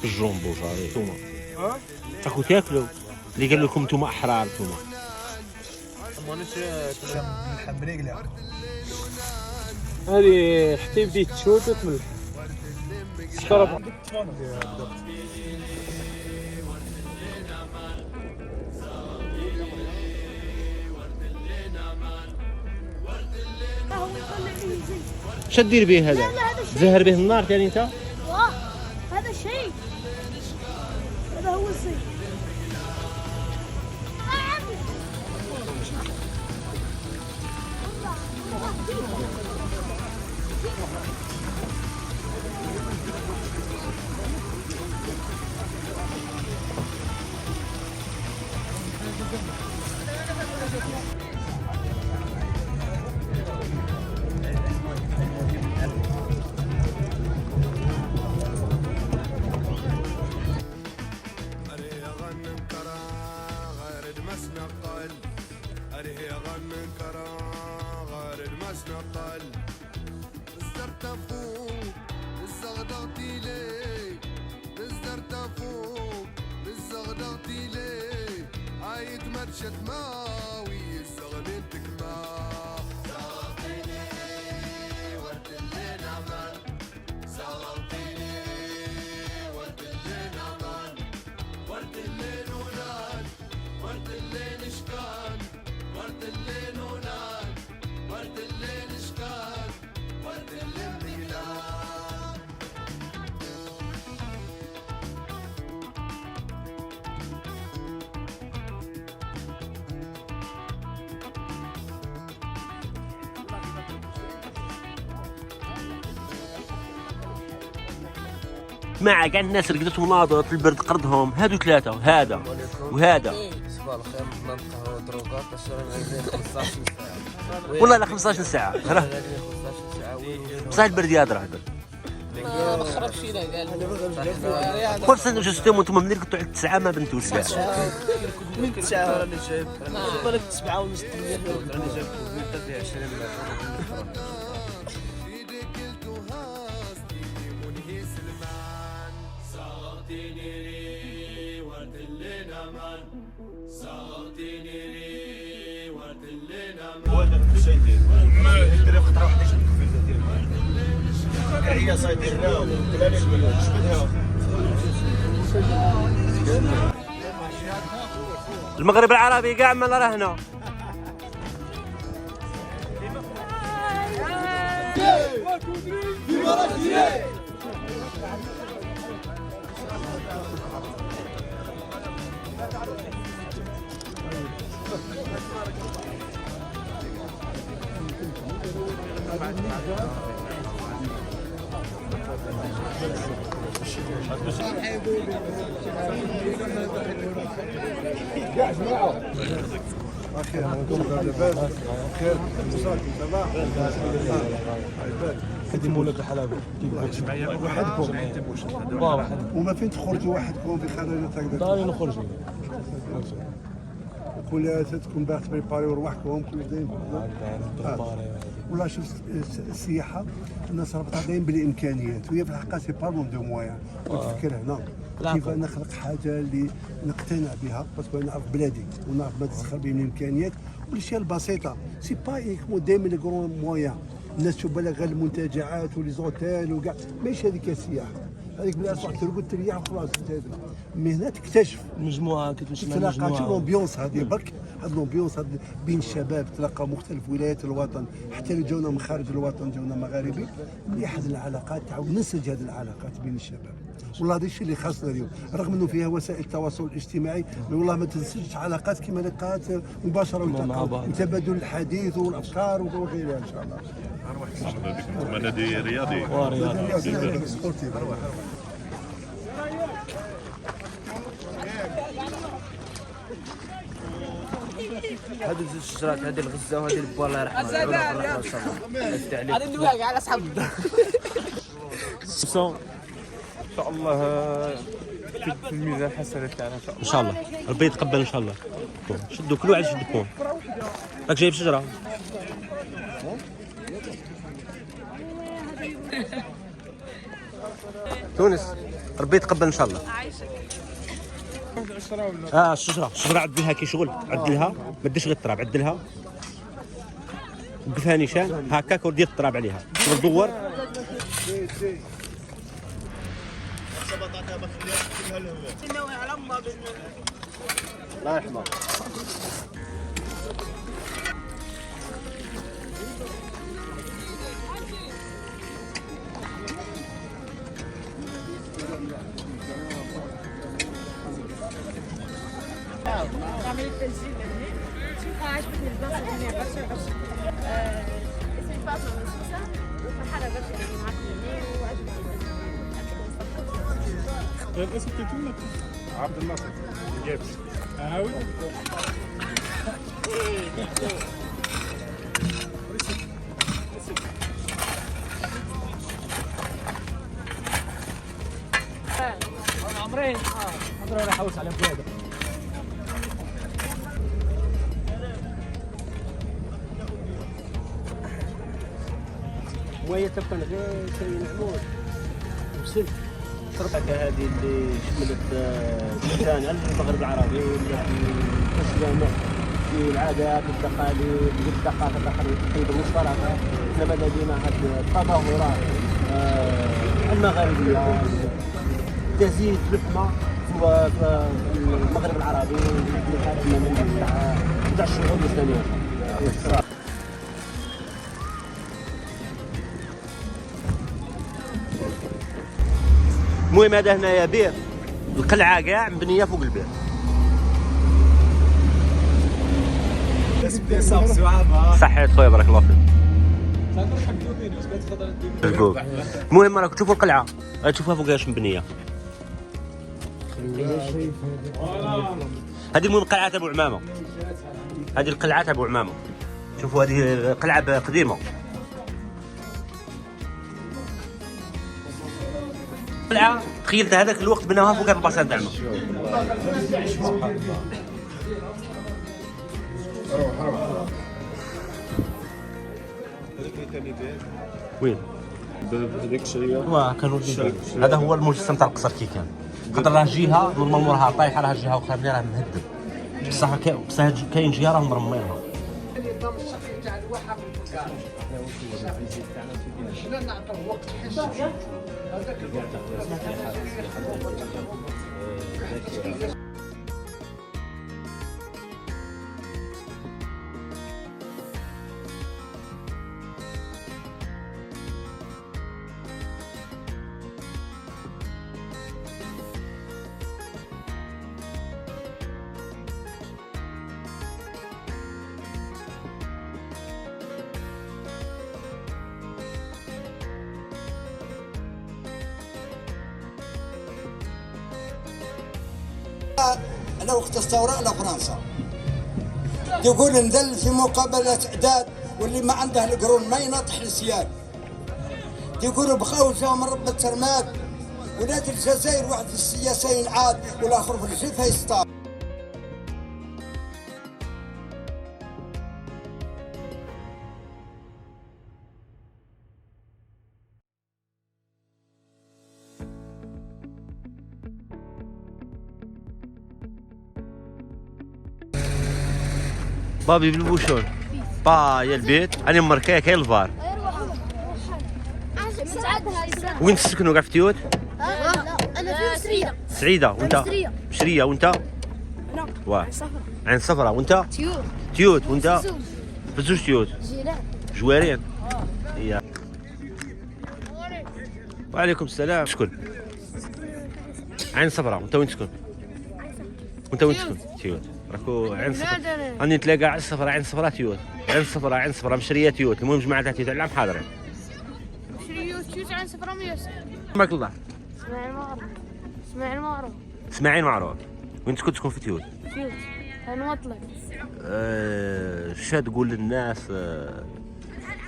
الجمبو صافي نتوما تاكلوا تاكلوا اللي قال لكم نتوما احرار نتوما مانيش ملحه مريقله هذه حتى يبدا يتشوت وتملح الشرب اش دير به هذا؟ زهر به النار ثاني انت؟ هذا شيء، هذا هو الزيت. مع كاع الناس رقدتهم ناضت البرد قردهم هادو ثلاثه وهذا وهذا صباح الخير ما نقهوى دروغات اش 15 ساعه والله لا 15 ساعه راه 15 ساعه بصح البرد يهضر هذا ما خربش فينا قال كل سنه واش ستم وانتم ملي كنتوا على 9 ما بنتوش كاع من 9 راني جايب بالك 7 ونص راني جايب كوفيد فيها 20 المغرب العربي كاع ما راه هنا يا جماعة اخي لاباس خير صباح خدموا لك الحلاوه وحدكم وما فين تخرجوا وحدكم في خريطة هكذا داري نخرجوا ولا تكون باغي تبريباريو رواحكم كل دايم ولا شوف السياحه الناس رابطه دايما بالامكانيات وهي في الحقيقه سي با لون دو مويان تفكر هنا كيف نخلق حاجه اللي نقتنع بها باسكو نعرف بلادي ونعرف ما تسخر به من الامكانيات والاشياء البسيطه سي با ايكمون دايما لي كرون مويان الناس تشوف بالها غير المنتجعات ولي زوتيل وكاع ماشي هذيك السياحه هذيك بلا صح ترقد تريح وخلاص مي هنا تكتشف مجموعه كتمشي مع تلاقى مجموعه لومبيونس هذه برك هذه لومبيونس بين الشباب تلاقى مختلف ولايات الوطن حتى اللي جاونا من خارج الوطن جاونا مغاربي مليح هذه العلاقات تعاود نسج هذه العلاقات بين الشباب والله هذا الشيء اللي خاصنا اليوم رغم انه فيها وسائل التواصل الاجتماعي والله ما تنسجش علاقات كما لقات مباشره وتبادل الحديث والافكار وغيرها ان شاء الله. مرحبا بكم انتم نادي رياضي رياضي سبورتيف هادو زوج شجرات، هادي الغزه وهادي البوا الله يرحمها. الله ان شاء الله. غادي ندويها كاع على اصحاب الدار. ان شاء الله في الميزان الحسنات تاعنا ان شاء الله. ان شاء الله ربي يتقبل ان شاء الله. شدوا كل واحد يشد كون. راك جايب شجره. تونس ربي يتقبل ان شاء الله. الشجره عدلها كي شغل، عدلها ما ديش غير التراب، عدلها وقفها نيشان هكاك ودير التراب عليها دور. الله يرحمه. عملية تسجيل هنا قاعد في البلاصة هنا برشا اسمي فاطمة من سوسة وفرحانة برشا اللي معاكم هنا وعجبني اسمك كيف؟ عبد الناصر جابس هاوي عمرين عمرين راح اوسع على بلاد. مويه تبقى غير شيء معمول وسلك. الشرطة هذه اللي شملت بلدان المغرب العربي واللي في في العادات والتقاليد والثقافة تقريبا مشتركة. إنما لدينا هذه التظاهرات المغربية تزيد رحمة في المغرب العربي تاع الشعوب الإسلامية. المهم هذا هنايا بير، القلعه كاع مبنيه فوق البير. صحيت خويا بارك الله فيك. المهم راكم تشوفوا القلعه، تشوفوها فوقاش مبنيه. هذه المهم قلعه ابو عمامه، هذه القلعه ابو عمامه. شوفوا هذه قلعه قديمه. القلعه تخيلت هذاك الوقت بناوها فوق البلاصه تاعنا. وين؟ هذيك الشريه واه كانوا هذا هو المجسم تاع القصر كي كان. خاطر راه جهه نورمالمون راها طايحه، راه جهه اخرى راه مهدم. بصح كاين جهه راهم مرمينها. على وقت الثورة على فرنسا يقول نذل في مقابلة إعداد واللي ما عنده القرون ما ينطح السياد. يقولوا بخاو جاو من رب الترماد ولاد الجزائر واحد في السياسة ينعاد والآخر في الجيف هيستار. بابي بالبوشون با يا البيت انا مركايه كاين الفار. وين تسكنوا كاع في تيوت؟ لا انا في سرية. سعيده وانت؟ بشريه وانت؟ انا واه صفرة. عين صفرة وانت؟ تيوت. تيوت وانت؟ بزوج تيوت جيلان. جوارين. يا وعليكم السلام. شكون؟ عين صفرة وانت وين تسكن؟ وانت وين تسكن؟ تيوت. راكو عين صفرة راني نتلاقى عين صفرة عين صفرة تيوت عين صفرة مشرية تيوت. المهم جماعة تاع تيوت على حاضرين. تيوت عن سفرة ميوسف. بارك الله. اسماعيل معروف. اسماعيل معروف. وين تسكن في تيوت؟ تيوت. نوطلك. شا تقول للناس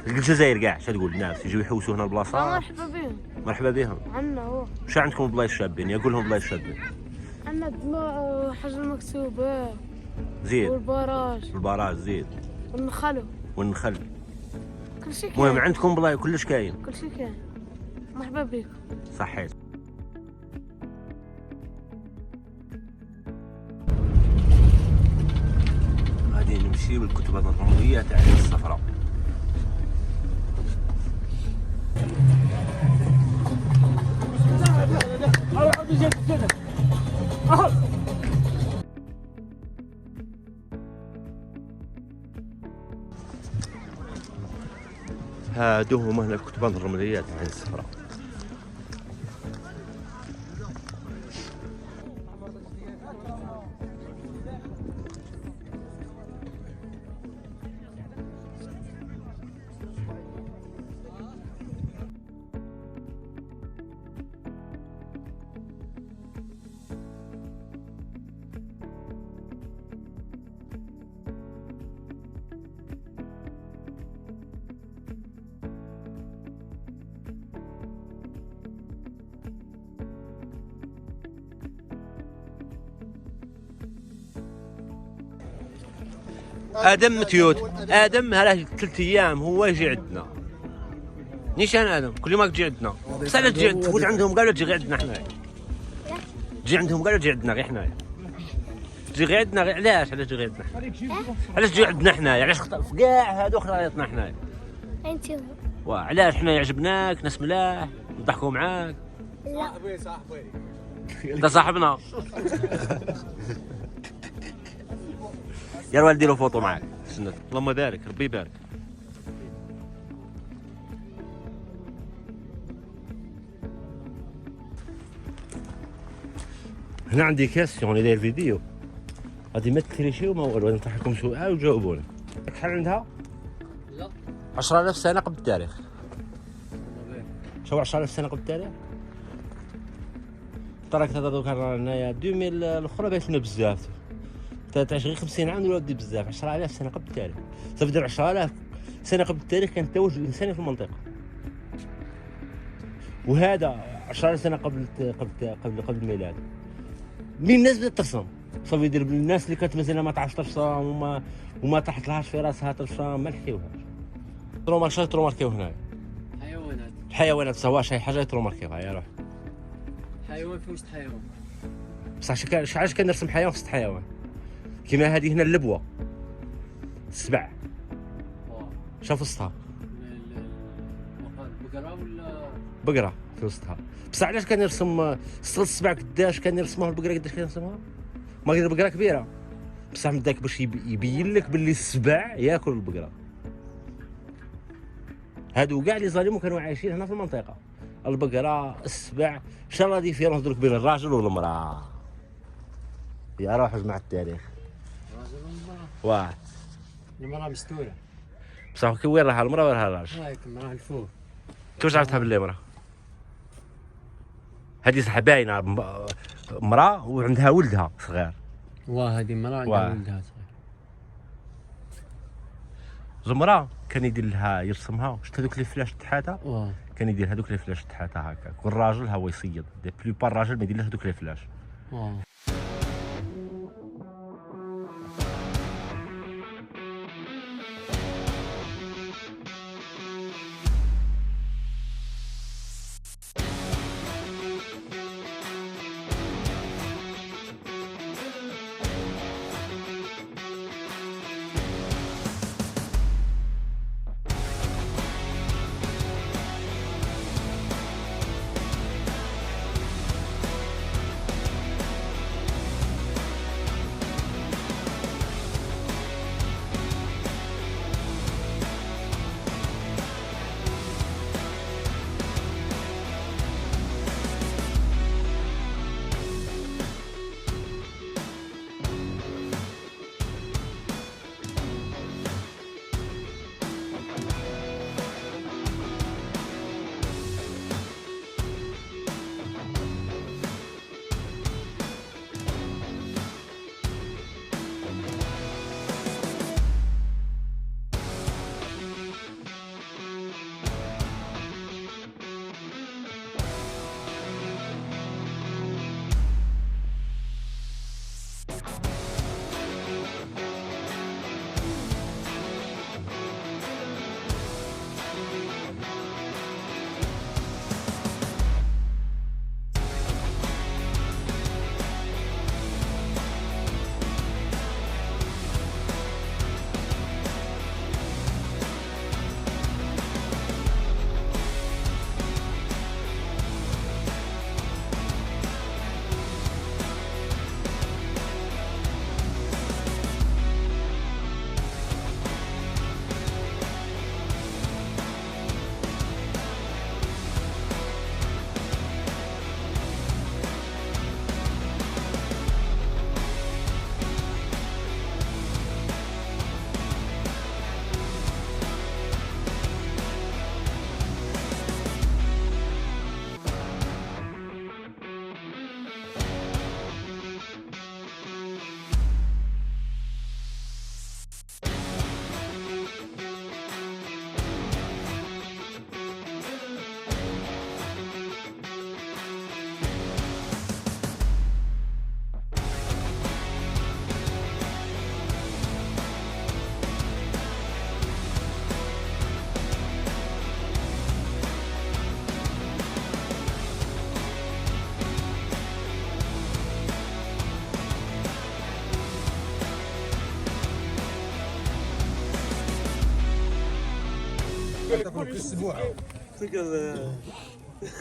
الجزائر كاع شا تقول للناس يجيو يحوسوا هنا البلاصه؟ مرحبا بهم. مرحبا بهم. عندنا هو. شا عندكم بلايص شابين؟ يقول لهم بلايص شابين. عندنا الدماء حاجة المكتوبة زيد. والبراج. البراج زيد. والنخل. والنخل. كل شيء المهم كاين. عندكم بلايص كلش كاين. كل شيء كاين. مرحبا بكم. صحيت. غادي نمشيو للكتب الرمزية تاع العين الصفراء. هادو هما هنا الكتبان الرملية تاع العين الصفراء. ادم متيوت. ادم هذا 3 ايام هو يجي عندنا. نيشان ادم كل يوم تجي عندنا. بس علاش تجي تفوت عندهم قالوا تجي غير عندنا حنايا. تجي عندهم قالوا تجي عندنا غير حنايا. تجي غير عندنا غير علاش تجي غير عندنا؟ علاش تجي عندنا حنايا؟ علاش في كاع هادو خريطنا حنايا؟ انت وعلاش حنايا عجبناك ناس ملاح نضحكوا معاك؟ لا. انت صاحبنا. يا روال نديرو فوطو معاك. سنة اللهم بارك ربي يبارك. هنا عندي كاستيون اللي داير فيديو غادي ما تريشيو ما والو، نطرح لكم سؤال وجاوبوني. شحال عندها؟ لا 10000 سنة قبل التاريخ. شو 10000 سنة قبل التاريخ؟ تراك هذا دوك هنايا 2000 الاخرى باتنا بزاف. تعيش غير 50 عام ولا بدي بزاف. 10000 سنة قبل التاريخ. صافي دير 10000 سنة قبل التاريخ كان التوجه الإنساني في المنطقة. وهذا 10000 سنة قبل الميلاد. من الناس بدات ترسم. صافي يدير الناس اللي كانت مثلا ما تعرفش ترسم وما طاحت لهاش في راسها ترسم ما نحكيوهاش. تروماركيو هنايا. حيوانات. الحيوانات سواء شي حاجة تروماركيوها يا روح. حيوان في وسط حيوان. بصح شحال كنرسم حيوان في وسط حيوان. كيما هذه هنا اللبوة. السبع. شوف وسطها. بقرة ولا؟ بقرة في وسطها. بصح علاش كنرسم الصغر السبع قداش كنرسموها البقرة قداش كنرسموها؟ ما قدر البقرة كبيرة. بصح من داك باش يبين لك باللي السبع ياكل البقرة. هادو كاع اللي ظالمو كانوا عايشين هنا في المنطقة. البقرة السبع شنو لا ديفيرونس درك بين الراجل والمرأة؟ يا روح مع التاريخ. الراجل والمرأة. واه. المرأة مستورة. بصح وين راها المرأة وين راها الراجل؟ هايك المرأة الفوق. كيفاش عرفتها باللي مرأة؟ هذه صح باينة مرأة وعندها ولدها صغير. هذه مرأة عندها ولدها صغير. زمرة كان يدير لها يرسمها، شفت هذوك لي فلاش تحاتها؟ كان يدير هذوك لي فلاش تحاتها هكاك، والراجل هو يصيد، دي بلوبار الراجل ما يدير له هذوك لي فلاش.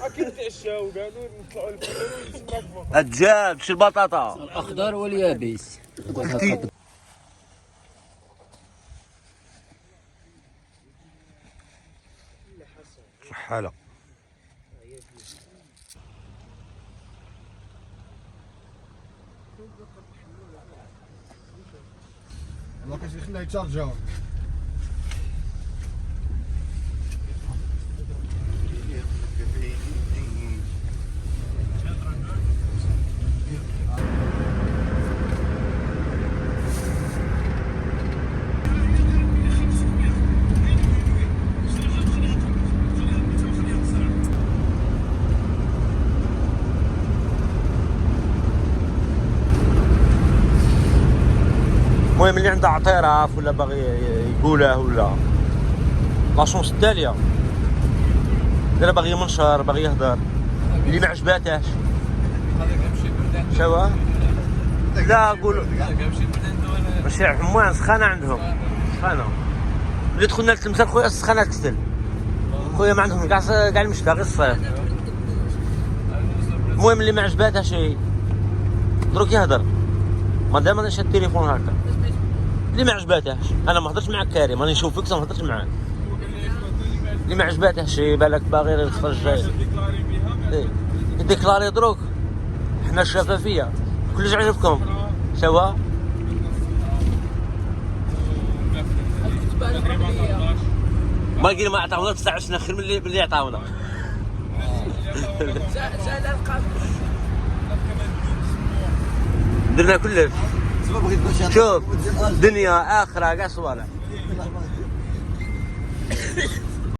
اكيد تعشاو قالوا نطلعوا للفطور ونسمعوا فوق. الدجاج شي البطاطا الأخضر واليابس. شحالة ما كاينش اللي خلاه يتشارجا. المهم اللي عنده اعتراف ولا باغي يقوله ولا لاشونس التالية اللي باغي يمنشر باغي يهضر اللي ما عجباتهش شوا لا قولوا ماشي حموان سخانة عندهم سخانة ملي دخلنا للتمثال خويا السخانة تكتل خويا ما عندهم كاع المشتى غير الصيف. المهم اللي ما عجباتهش دروك يهضر مادام انا شاد التليفون هكا اللي ما عجباتهش انا ما هضرتش معاك كريم راني نشوفك ما هضرتش معاك اللي ما عجباتهش بالك باغي يتفرج ايه يديكلاري دروك حنا الشفافيه كلش عجبكم سوا ما قلنا ما عطاونا 29 خير من اللي عطاونا درنا كلش شوف دنيا اخره كاع صوالح